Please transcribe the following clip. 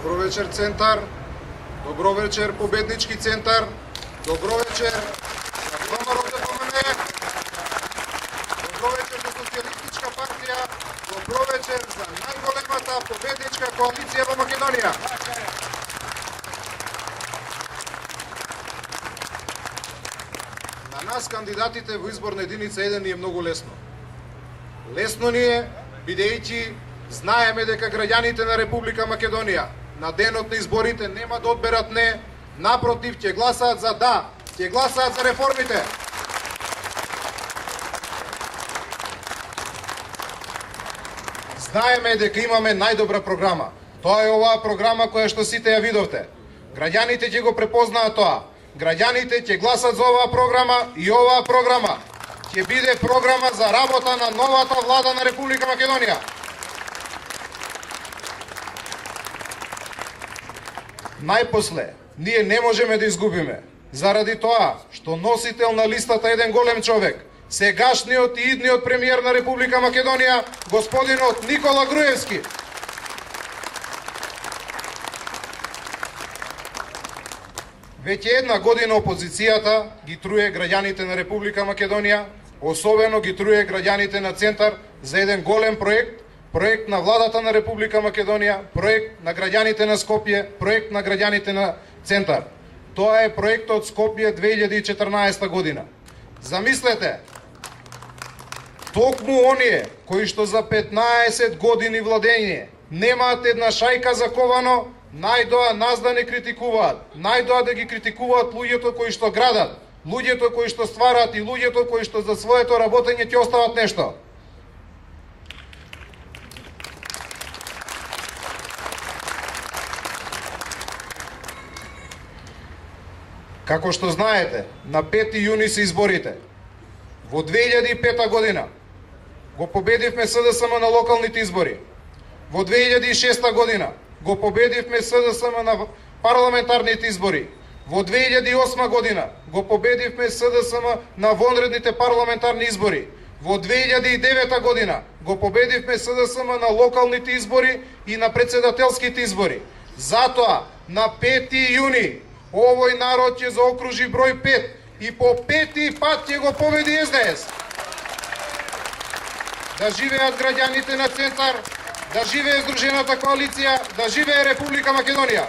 Добро вечер, Центар. Добро вечер, Победнички Центар. Добро вечер на ВМРО ДПМН. Добро вечер за Социјалистичка партија. Добро вечер за најголемата победничка коалиција во Македонија. На нас, кандидатите во изборна единица 1, ни е многу лесно. Лесно ни е, бидејќи знаеме дека граѓаните на Република Македонија на денот на изборите нема да одберат не, напротив, ќе гласаат за да, ќе гласаат за реформите. Знаеме дека имаме најдобра програма. Тоа е оваа програма која што сите ја видовте. Граѓаните ќе го препознаат тоа. Граѓаните ќе гласат за оваа програма и оваа програма ќе биде програма за работа на новата влада на Република Македонија. Најпосле, ние не можеме да изгубиме, заради тоа што носител на листата еден голем човек, сегашниот и идниот премиер на Република Македонија, господинот Никола Груевски. Веќе една година опозицијата ги труе граѓаните на Република Македонија, особено ги труе граѓаните на Центар за еден голем проект, проект на владата на Република Македонија, проект на граѓаните на Скопје, проект на граѓаните на Центар. Тоа е проектот Скопје 2014 година. Замислете, токму оние кои што за 15 години владење немаат една шајка заковано, најдоа нас да не критикуваат, најдоа да ги критикуваат луѓето кои што градат, луѓето кои што стварат и луѓето кои што за своето работење ќе остават нешто. Како што знаете, на 5 јуни се изборите. Во 2005 година го победивме СДСМ на локалните избори. Во 2006 година го победивме СДСМ на парламентарните избори. Во 2008 година го победивме СДСМ на вонредните парламентарни избори. Во 2009 година го победивме СДСМ на локалните избори и на председателските избори. Затоа, на 5 јуни, овој народ ќе заокружи број 5 и по 5-ти пат ќе го победи СДС. Да живеат граѓаните на Центар, да живее Здружената коалиција, да живее Република Македонија.